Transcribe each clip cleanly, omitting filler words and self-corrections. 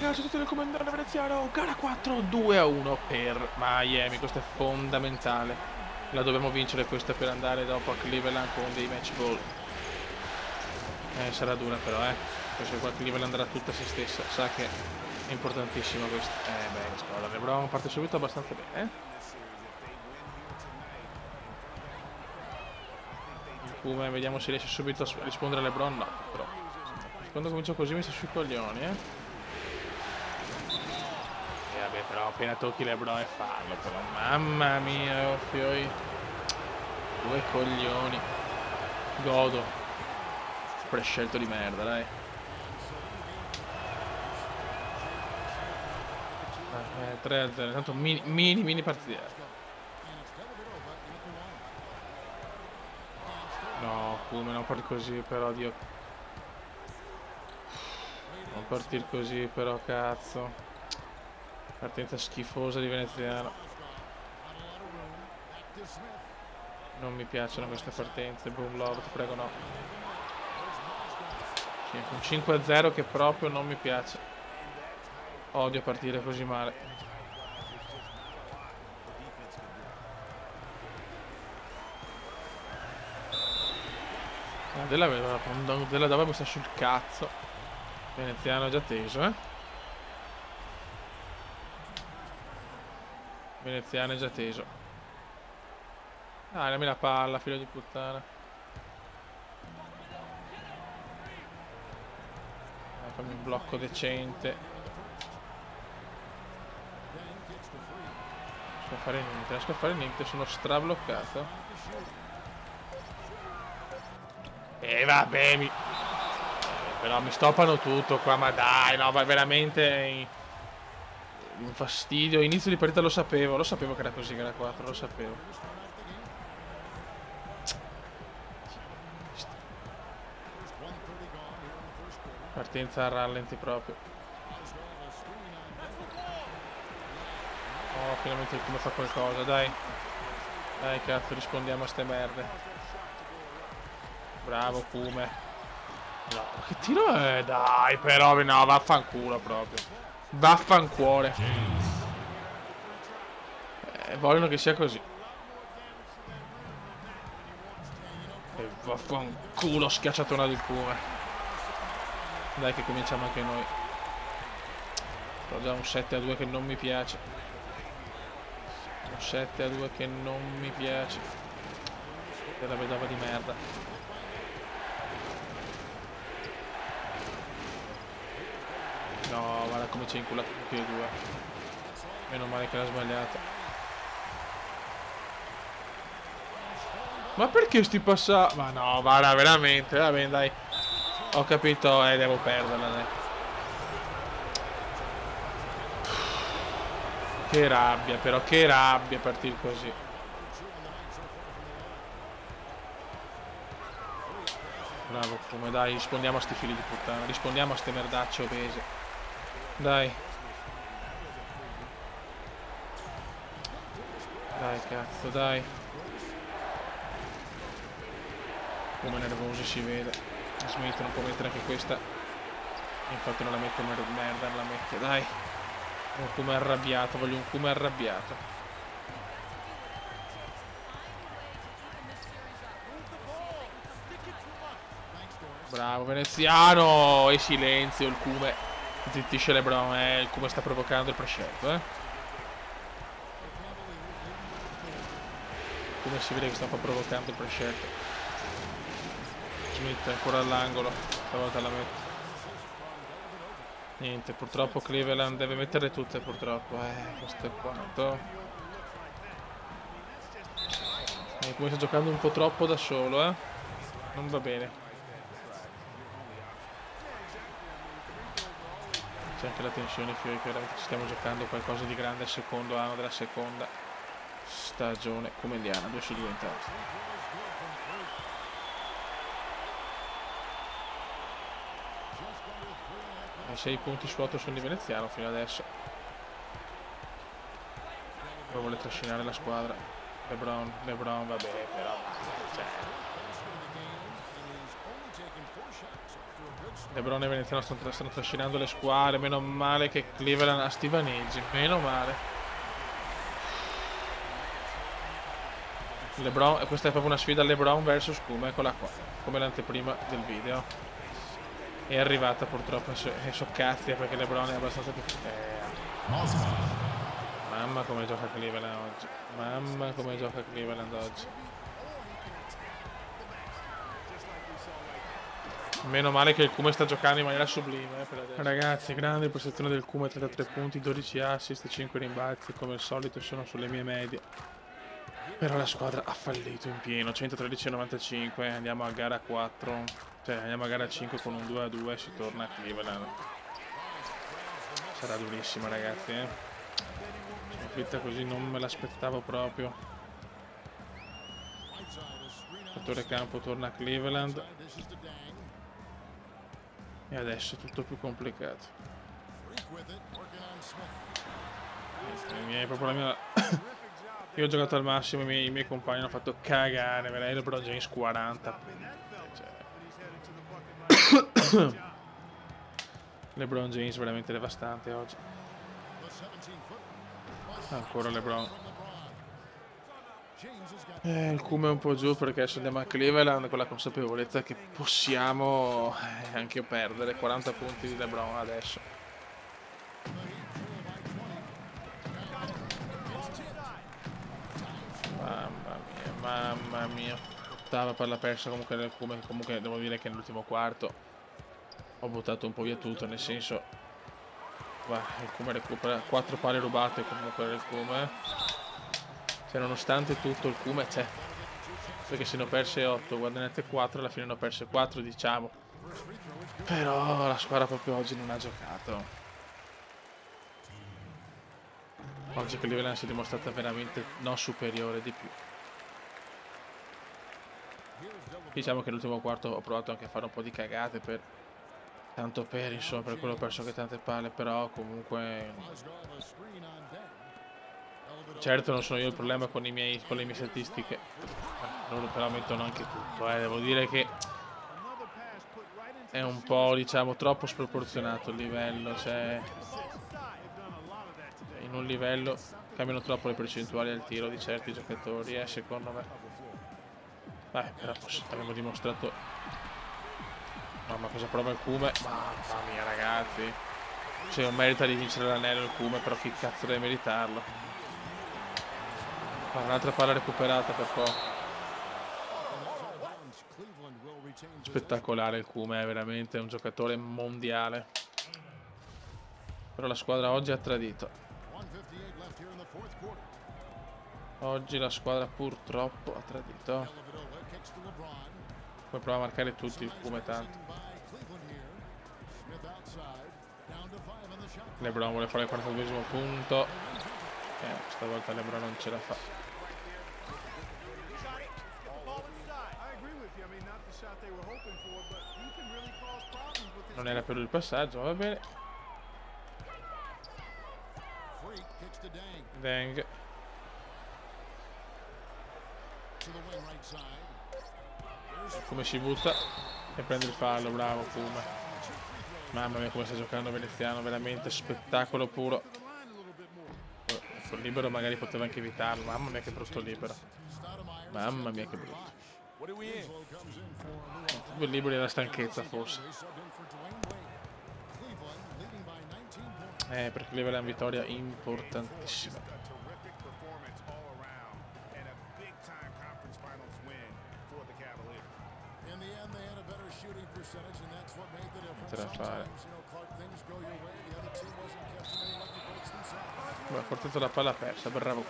ragazzi, tutti del comandante veneziano. Gara 4, 2-1 per Miami. Questo è fondamentale. La dobbiamo vincere questa per andare dopo a Cleveland con dei match ball. Sarà dura però, Perché qua Cleveland andrà tutta se stessa. Sa che è importantissimo questo. Beh, squadra LeBron parte subito abbastanza bene, Come vediamo se riesce subito a rispondere a LeBron. No, però quando comincio così mi sta sui coglioni, vabbè, però appena tocchi LeBron e fallo, però mamma mia, fioi. Due coglioni. Godo. Prescelto di merda, dai. 3-0, tanto mini partita. No, come non parti così però, Dio. Non partire così però, cazzo. Partenza schifosa di veneziano. Non mi piacciono queste partenze. Boom love, ti prego no. Un 5-0 che proprio non mi piace. Odio partire così male. Della dove sta sul cazzo. Veneziano è già teso, Veneziano è già teso. Dammi la palla, figlio di puttana. Fammi un blocco decente. Non riesco a fare niente, sono strabloccato. Vabbè, però mi stoppano tutto qua, ma dai, no, va veramente un fastidio. Inizio di partita lo sapevo che era così, che era 4, lo sapevo. Partenza a rallenti proprio. Oh, finalmente il come fa qualcosa, dai. Dai, cazzo, rispondiamo a ste merde. Bravo, Kume. No, che tiro è? Dai, però, no, vaffanculo proprio. Vaffancuore. Vogliono che sia così. E vaffanculo, schiacciatona di Kume. Dai che cominciamo anche noi. Ho già un 7-2 che non mi piace. Un 7-2 che non mi piace. Della vedova di merda. No, guarda come ci è inculato tutti e due. Meno male che l'ha sbagliato. Ma perché sti passati? Ma no, guarda, veramente. Va bene, dai. Ho capito, devo perderla, dai. Che rabbia, però, che rabbia partire così. Bravo, come dai, rispondiamo a sti figli di puttana. Rispondiamo a ste merdacce obese. Dai. Dai, cazzo, dai. Come nervoso si vede. Smith non può mettere anche questa. Infatti non la mette merda, non la mette, dai. Un come arrabbiato, voglio un come arrabbiato. Bravo veneziano. E silenzio il come. Zittisce LeBron, il come sta provocando il prescelto, Come si vede che sta un po' provocando il prescelto. Smith ancora all'angolo. Stavolta la mette. Niente, purtroppo Cleveland deve metterle tutte, purtroppo. Questo è quanto. Come sta giocando un po' troppo da solo, Non va bene. C'è anche la tensione, fiori, che veramente stiamo giocando qualcosa di grande al secondo anno della seconda stagione comediana, 2 su 2 intanto. E 6 punti su 8 sono di veneziano fino adesso. Poi vuole trascinare la squadra. LeBron, vabbè, però. Cioè. LeBron e Veneziano stanno trascinando le squadre. Meno male che Cleveland ha sti vaneggi. Meno male. LeBron, questa è proprio una sfida LeBron vs Kuma. Eccola qua, come l'anteprima del video. È arrivata purtroppo e so cazzi perché LeBron è abbastanza più... Mamma come gioca Cleveland oggi. Mamma come gioca Cleveland oggi. Meno male che il Kuma sta giocando in maniera sublime per adesso. Ragazzi, grande prestazione del Kuma, 33 punti, 12 assist, 5 rimbalzi. Come al solito sono sulle mie medie. Però la squadra ha fallito in pieno. 113-95, andiamo a gara 4. Cioè andiamo a gara 5 con un 2-2 e si torna a Cleveland. Sarà durissima, ragazzi, Sconfitta così non me l'aspettavo proprio. Fattore campo torna a Cleveland. E adesso è tutto più complicato. Proprio la mia... Io ho giocato al massimo, i miei compagni hanno fatto cagare. Veramente LeBron James 40. Cioè... LeBron James veramente devastante oggi. Ancora LeBron. Il Kuma è un po' giù perché adesso andiamo a Cleveland con la consapevolezza che possiamo anche perdere. 40 punti di LeBron adesso. Mamma mia. Ottava per la persa comunque nel Kuma. Comunque devo dire che nell'ultimo quarto ho buttato un po' via tutto, nel senso... il Kuma recupera 4 palle rubate comunque del Kuma. Cioè nonostante tutto il Kuma c'è. Perché se ne ho perse 8, guadagnate 4, alla fine ne ho perse 4 diciamo. Però la squadra proprio oggi non ha giocato. Oggi Cleveland si è dimostrata veramente non superiore di più. Diciamo che nell'ultimo quarto ho provato anche a fare un po' di cagate per... Tanto per, insomma, per quello ho perso anche tante palle, però comunque... Certo non sono io il problema con le mie statistiche. Loro però mettono anche tutto, Devo dire che è un po', diciamo, troppo sproporzionato il livello, cioè... In un livello cambiano troppo le percentuali al tiro di certi giocatori, secondo me. Però abbiamo dimostrato... Mamma cosa prova il Kuma? Mamma mia ragazzi. Cioè non merita di vincere l'anello il Kuma, però chi cazzo deve meritarlo? Un'altra palla recuperata per poco. Spettacolare il Kuma, è veramente un giocatore mondiale. Però la squadra oggi ha tradito. Oggi la squadra purtroppo ha tradito. Poi prova a marcare tutti il Kuma tanto. LeBron vuole fare il 42esimo punto. Stavolta LeBron non ce la fa. Non era per lui il passaggio, va bene. Deng. Come si butta e prende il fallo, bravo Kuma. Mamma mia come sta giocando Veneziano, veramente spettacolo puro. Sul libero magari poteva anche evitarlo, mamma mia che brutto libero. Mamma mia che brutto. Il libero è la stanchezza forse. Per Cleveland vittoria importantissima. Da fare. Ha portato la palla persa, bravo.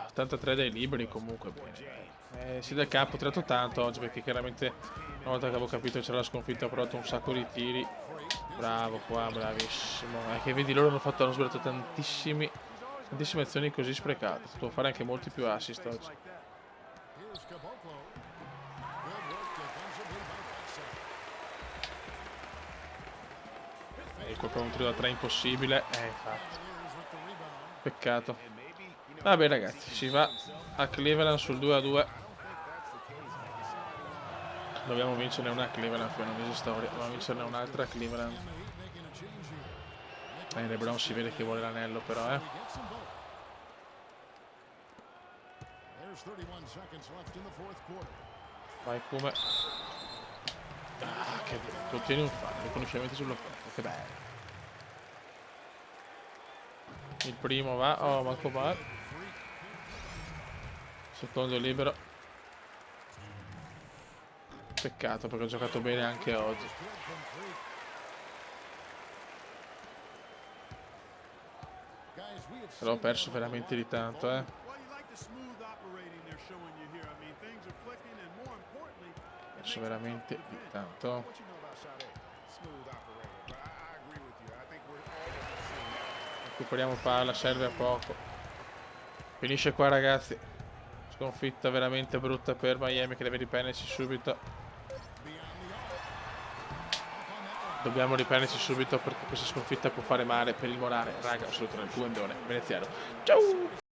83 dai liberi comunque bene. Si dà campo, ho tirato tanto oggi perché chiaramente una volta che avevo capito che c'era la sconfitta ho provato un sacco di tiri. Bravo qua, bravissimo. Che vedi loro hanno sbagliato tantissime azioni così sprecate. Potevo fare anche molti più assist oggi. E proprio un tiro da 3 impossibile. Infatti. Peccato. Vabbè ragazzi, si va a Cleveland sul 2-2. Dobbiamo vincerne una a Cleveland, per non esiste storia. Dobbiamo vincerne un'altra a Cleveland. LeBron si vede che vuole l'anello, però, Vai come. Ah, che bello. Ottieni un fallo, riconoscimenti sullo corpo, che bello. Il primo va, oh, manco male. Secondo libero. Peccato perché ho giocato bene anche oggi. Però ho perso veramente di tanto, Perso veramente di tanto. Recuperiamo palla, serve a poco. Finisce qua, ragazzi. Sconfitta veramente brutta per Miami che deve riprendersi subito. Dobbiamo riprendersi subito perché questa sconfitta può fare male per il morale. Raga, assolutamente il guendone veneziano. Ciao!